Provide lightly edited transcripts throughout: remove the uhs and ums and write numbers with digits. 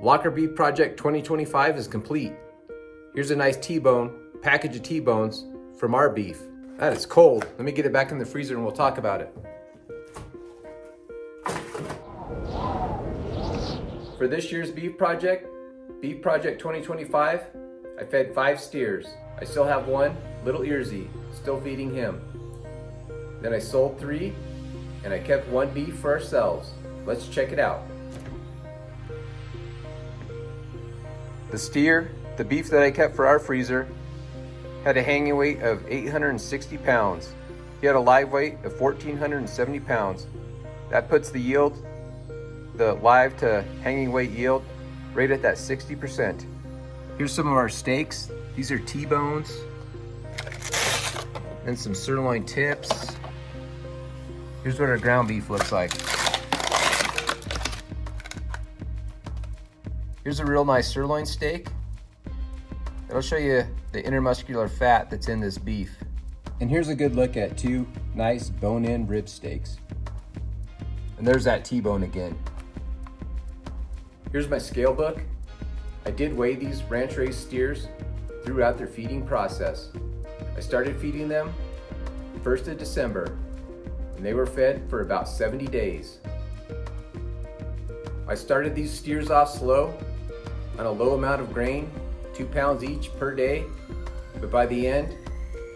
Walker Beef Project 2025 is complete. Here's a nice T-bone, package of T-bones from our beef. That is cold. Let me get it back in the freezer and we'll talk about it. For this year's Beef Project 2025, I fed 5 steers. I still have one, Little Earsy, still feeding him. Then I sold 3, and I kept 1 beef for ourselves. Let's check it out. The beef that I kept for our freezer, had a hanging weight of 860 pounds. He had a live weight of 1,470 pounds. That puts the yield, the live to hanging weight yield, right at that 60%. Here's some of our steaks. These are T-bones and some sirloin tips. Here's what our ground beef looks like. Here's a real nice sirloin steak. It'll show you the intermuscular fat that's in this beef. And here's a good look at 2 nice bone-in rib steaks. And there's that T-bone again. Here's my scale book. I did weigh these ranch raised steers throughout their feeding process. I started feeding them 1st of December, and they were fed for about 70 days. I started these steers off slow on a low amount of grain, 2 pounds each per day, but by the end,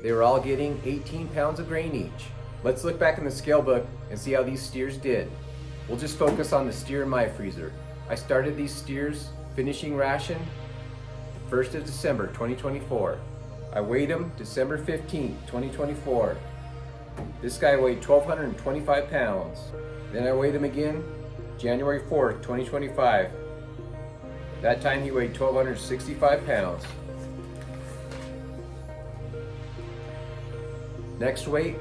they were all getting 18 pounds of grain each. Let's look back in the scale book and see how these steers did. We'll just focus on the steer in my freezer. I started these steers finishing ration 1st of December 2024. I weighed them December 15th, 2024. This guy weighed 1,225 pounds. Then I weighed him again January 4th, 2025. That time he weighed 1,265 pounds. Next weight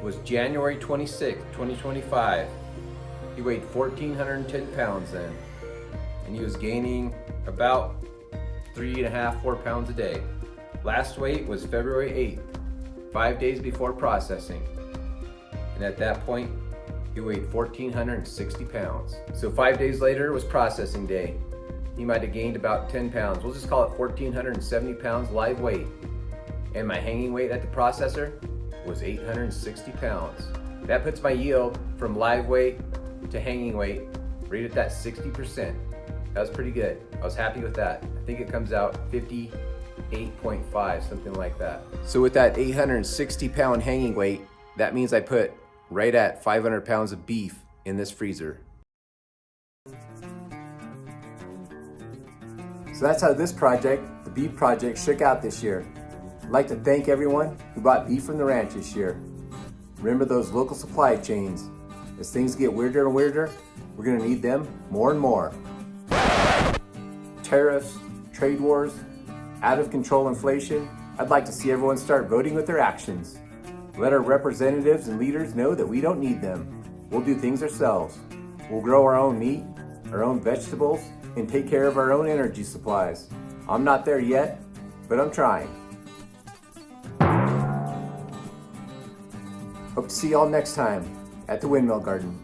was January 26th, 2025. He weighed 1,410 pounds then. And he was gaining about 3.5, 4 pounds a day. Last weight was February 8th, 5 days before processing. And at that point, he weighed 1,460 pounds. So 5 days later was processing day. He might have gained about 10 pounds. We'll just call it 1,470 pounds live weight. And my hanging weight at the processor was 860 pounds. That puts my yield from live weight to hanging weight right at that 60%. That was pretty good. I was happy with that. I think it comes out 58.5, something like that. So with that 860 pound hanging weight, that means I put right at 500 pounds of beef in this freezer. So that's how this project, the Beef Project, shook out this year. I'd like to thank everyone who bought beef from the ranch this year. Remember those local supply chains. As things get weirder and weirder, we're gonna need them more and more. Tariffs, trade wars, out of control inflation. I'd like to see everyone start voting with their actions. Let our representatives and leaders know that we don't need them. We'll do things ourselves. We'll grow our own meat, our own vegetables, and take care of our own energy supplies. I'm not there yet, but I'm trying. Hope to see y'all next time at the Windmill Garden.